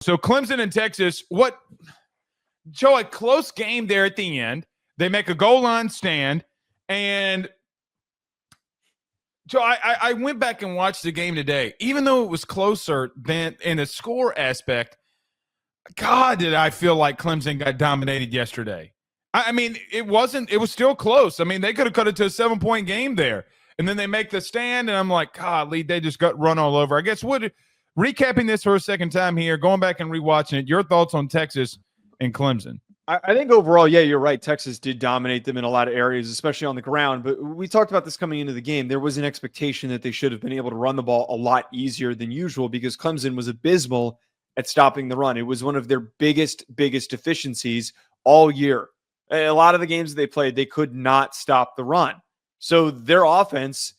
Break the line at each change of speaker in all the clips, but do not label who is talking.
So Clemson and Texas, Joe, a close game there at the end. They make a goal line stand. And Joe, I went back and watched the game today. Even though it was closer than in a score aspect, God, did I feel like Clemson got dominated yesterday. I mean, it was still close. I mean, they could have cut it to a 7-point game there. And then they make the stand, and I'm like, golly, they just got run all over. I guess recapping this for a second time here, going back and rewatching it, your thoughts on Texas and Clemson?
I think overall, yeah, you're right. Texas did dominate them in a lot of areas, especially on the ground. But we talked about this coming into the game. There was an expectation that they should have been able to run the ball a lot easier than usual because Clemson was abysmal at stopping the run. It was one of their biggest deficiencies all year. A lot of the games that they played, they could not stop the run. So their offense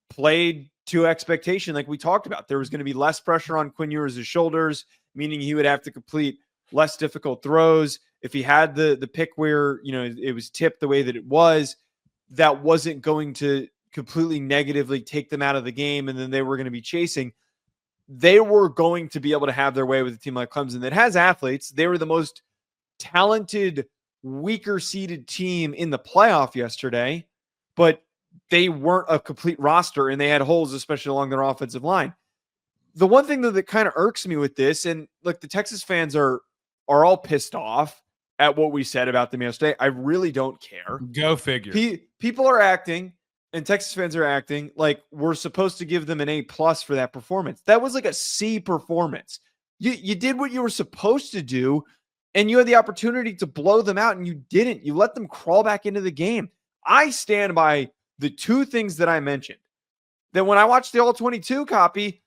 played to expectation, like we talked about. There was going to be less pressure on Quinn Ewers' shoulders, meaning he would have to complete less difficult throws. If he had the pick where, it was tipped the way that it was, that wasn't going to completely negatively take them out of the game, and then they were going to be chasing. They were going to be able to have their way with a team like Clemson that has athletes. They were the most talented, weaker seeded team in the playoff yesterday, but they weren't a complete roster, and they had holes, especially along their offensive line. The one thing that kind of irks me with this, and look, the Texas fans are all pissed off at what we said about them yesterday. I really don't care.
Go figure.
People are acting, and Texas fans are acting like we're supposed to give them an A+ for that performance. That was like a C performance. You did what you were supposed to do, and you had the opportunity to blow them out, and you didn't. You let them crawl back into the game. I stand by the two things that I mentioned. That when I watched the All-22 copy,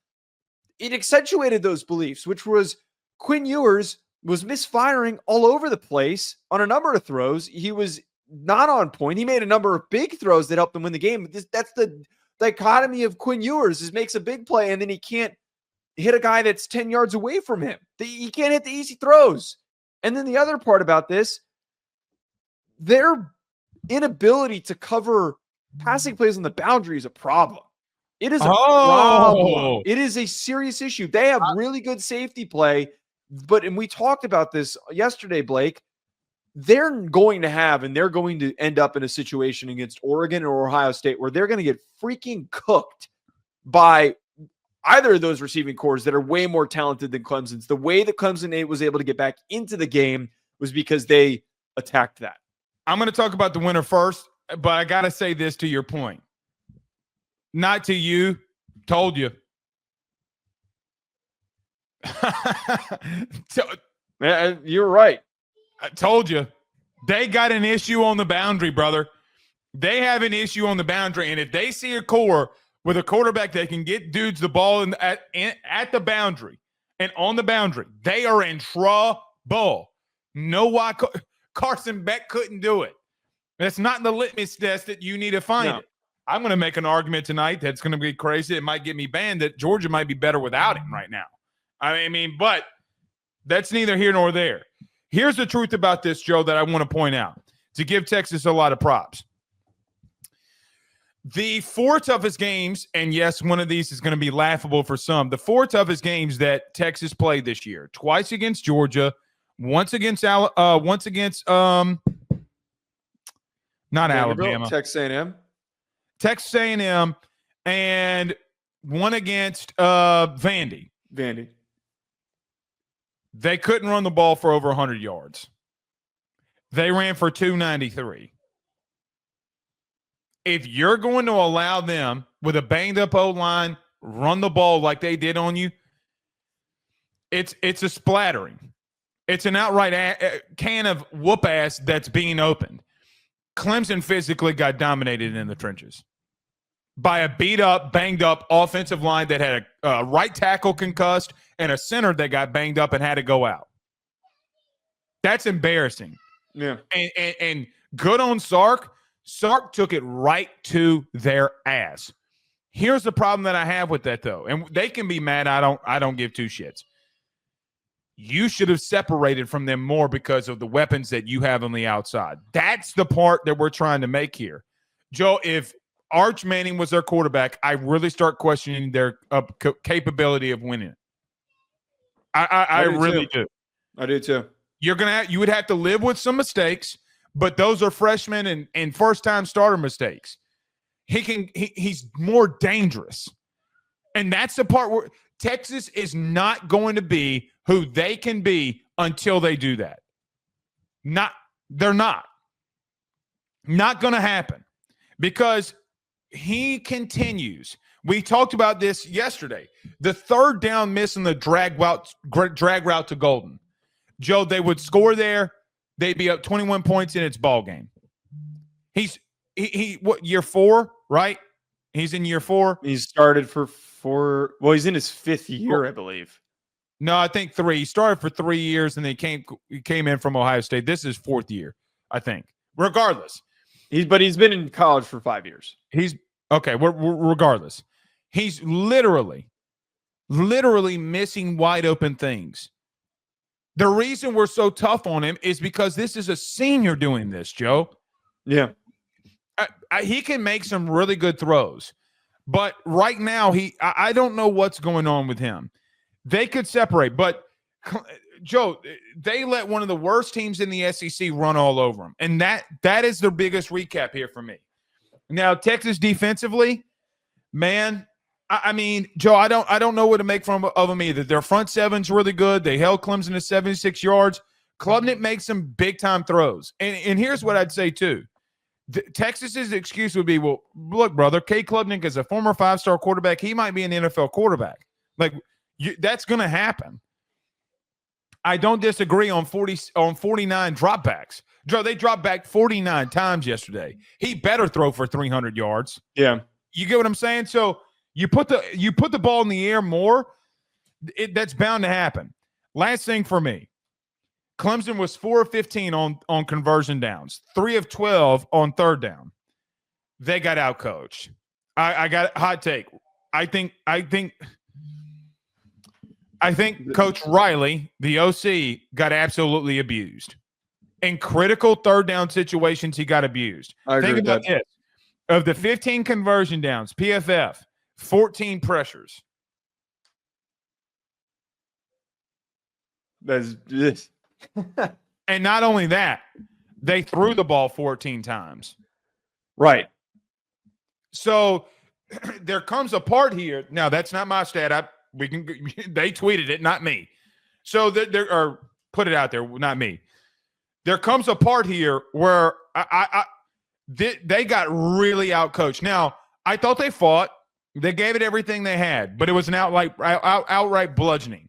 it accentuated those beliefs, which was Quinn Ewers was misfiring all over the place on a number of throws. He was not on point. He made a number of big throws that helped them win the game. That's the dichotomy of Quinn Ewers, is makes a big play and then he can't hit a guy that's 10 yards away from him. He can't hit the easy throws. And then the other part about this, their inability to cover passing plays on the boundary is a problem. It is a problem. It is a serious issue. They have really good safety play. And we talked about this yesterday, Blake, they're going to end up in a situation against Oregon or Ohio State where they're going to get freaking cooked by either of those receiving cores that are way more talented than Clemson's. The way that Clemson was able to get back into the game was because they attacked that.
I'm going to talk about the winner first, but I got to say this to your point. Not to you. Told you.
You're right.
I told you. They got an issue on the boundary, brother. They have an issue on the boundary, and if they see a core with a quarterback that can get dudes the ball at the boundary and on the boundary, they are in trouble. Know why Carson Beck couldn't do it? That's not the litmus test that you need to find it. I'm going to make an argument tonight that's going to be crazy. It might get me banned that Georgia might be better without him right now. I mean, but that's neither here nor there. Here's the truth about this, Joe, that I want to point out to give Texas a lot of props. The four toughest games, and yes, one of these is going to be laughable for some, the four toughest games that Texas played this year, twice against Georgia, once against not Alabama.
Texas
A&M, and one against Vandy. They couldn't run the ball for over 100 yards. They ran for 293. If you're going to allow them, with a banged-up O-line, run the ball like they did on you, it's a splattering. It's an outright can of whoop-ass that's being opened. Clemson physically got dominated in the trenches by a beat-up, banged-up offensive line that had a right tackle concussed and a center that got banged up and had to go out. That's embarrassing.
Yeah.
And good on Sark. Sark took it right to their ass. Here's the problem that I have with that, though. And they can be mad. I don't give two shits. You should have separated from them more because of the weapons that you have on the outside. That's the part that we're trying to make here. Joe, if Arch Manning was their quarterback, I really start questioning their capability of winning it. I
do
really
too.
do.
I do too.
You would have to live with some mistakes, but those are freshman and first time starter mistakes. He's more dangerous. And that's the part where Texas is not going to be who they can be until they do that. They're not. Not going to happen because he continues. We talked about this yesterday. The third down miss in the drag route to Golden. Joe, they would score there. They'd be up 21 points and it's ball game. He what, year 4, right? He's in year 4.
He's started for 4. Well, he's in his 5th year, I believe.
No, I think 3. He started for 3 years and he came in from Ohio State. This is 4th year, I think. Regardless.
He's been in college for 5 years.
He's okay. Regardless, he's literally missing wide open things. The reason we're so tough on him is because this is a senior doing this, Joe.
Yeah.
He can make some really good throws, but right now I don't know what's going on with him. They could separate, but Joe, they let one of the worst teams in the SEC run all over them, and that is the biggest recap here for me. Now, Texas defensively, man, I mean, Joe, I don't know what to make of them either. Their front seven's really good. They held Clemson to 76 yards. Klubnik makes some big-time throws. And here's what I'd say, too. Texas's excuse would be, well, look, brother, Klubnik is a former 5-star quarterback. He might be an NFL quarterback. Like, that's going to happen. I don't disagree on 49 dropbacks. Joe, they dropped back 49 times yesterday. He better throw for 300 yards.
Yeah.
You get what I'm saying? So you put the ball in the air more, that's bound to happen. Last thing for me. Clemson was 4 of 15 on conversion downs, 3 of 12 on third down. They got outcoached. I got a hot take. I think Coach Riley, the OC, got absolutely abused. In critical third down situations, he got abused. Think about this. Of the 15 conversion downs, PFF, 14 pressures.
That's this.
And not only that, they threw the ball 14 times.
Right.
So there comes a part here. Now, that's not my stat. They tweeted it, not me. So or put it out there, not me. There comes a part here where they got really outcoached. Now, I thought they fought. They gave it everything they had, but it was an outright bludgeoning.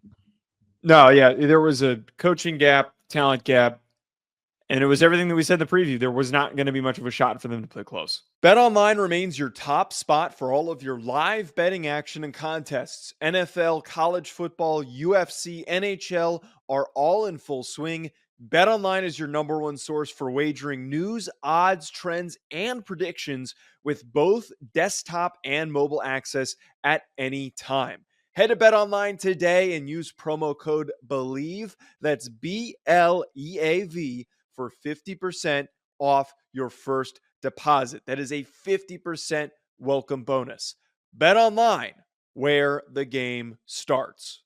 No, yeah, there was a coaching gap, talent gap, and it was everything that we said in the preview. There was not going to be much of a shot for them to play close. BetOnline remains your top spot for all of your live betting action and contests. NFL, college football, UFC, NHL are all in full swing. BetOnline is your number one source for wagering news, odds, trends, and predictions with both desktop and mobile access at any time. Head to BetOnline today and use promo code BELIEVE, that's BLEAV, for 50% off your first deposit. That is a 50% welcome bonus. BetOnline, where the game starts.